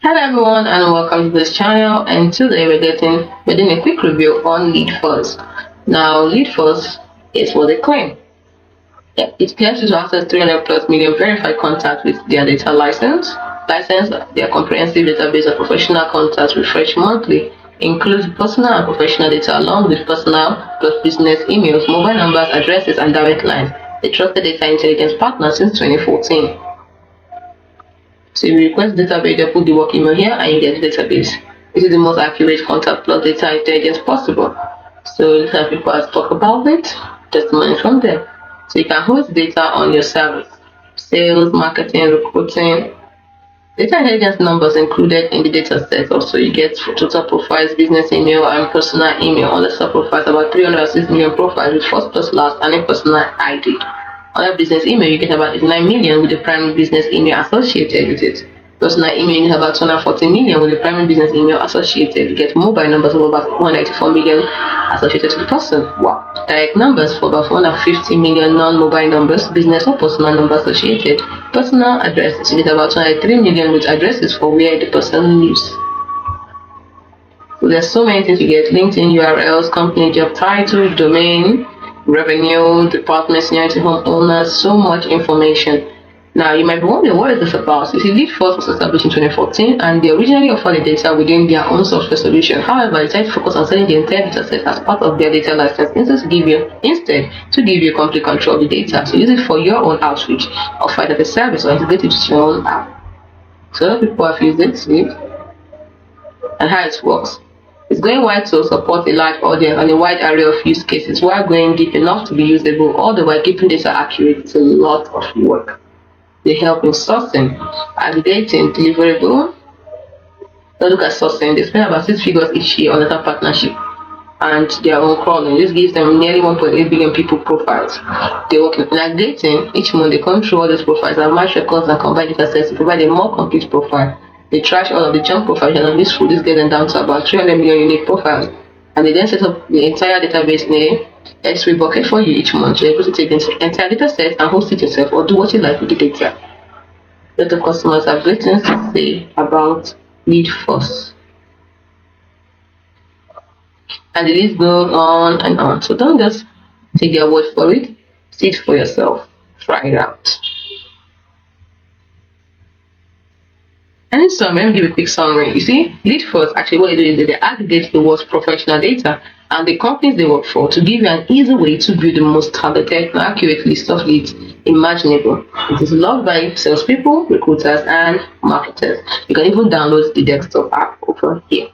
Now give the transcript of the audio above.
Hello everyone and welcome to this channel, and today we're doing a quick review on Leadfuze. Now Leadfuze is what they claim. It claims to access 300 plus million verified contacts with their data license. Their comprehensive database of professional contacts refreshed monthly includes personal and professional data along with personal plus business emails, mobile numbers, addresses and direct lines. A trusted data intelligence partner since 2014. So you request database, you put the work email here and you get the database. This is the most accurate contact plus data intelligence possible. So let's have people talk about it, testimony from them. So you can host data on your service. Sales, marketing, recruiting. Data intelligence numbers included in the data set. Also you get total profiles, business email and personal email. On the sub profiles, about 306 million profiles with first plus last and a personal ID. On your business email, you get about 89 million with the primary business email associated with it. Personal email, you get about 240 million with the primary business email associated. You get mobile numbers of about 194 million associated to the person. Wow. Direct numbers for about 150 million non-mobile numbers, business or personal numbers associated. Personal addresses, you get about 203 million with addresses for where the person lives. So there's so many things you get: LinkedIn URLs, company job title, domain, revenue, department, seniority, homeowners, so much information. Now you might be wondering, what is this about? You see, Leadfuze was established in 2014 and they originally offered the data within their own software solution. However, they decided to focus on selling the entire data set as part of their data license instead to give you complete control of the data. So use it for your own outreach, offer it as a service, or integrate it to your own app. So a lot of people have used it, see, and how it works. It's going wide to support a large audience and a wide array of use cases while going deep enough to be usable, all the while keeping data accurate. It's a lot of work. They help in sourcing, aggregating, deliverable. Now look at sourcing. They spend about 6 figures each year on data partnership and their own crawling. This gives them nearly 1.8 billion people profiles. They work in aggregating. Each month they come through all those profiles and match records and combine data sets to provide a more complete profile. They trash all of the junk profiles and this food is getting down to about 300 million unique profiles. And they then set up the entire database in a S3 bucket for you each month. You're able to take the entire data set and host it yourself or do what you like with the data. A lot of customers have great things to say about Leadfuze. And the list goes on and on. So don't just take their word for it. See it for yourself. Try it out. And in summary, let me give a quick summary. You see, Leadfuze actually what they do is that they aggregate the world's professional data and the companies they work for to give you an easy way to build the most targeted and accurate list of leads imaginable. It is loved by salespeople, recruiters, and marketers. You can even download the desktop app over here.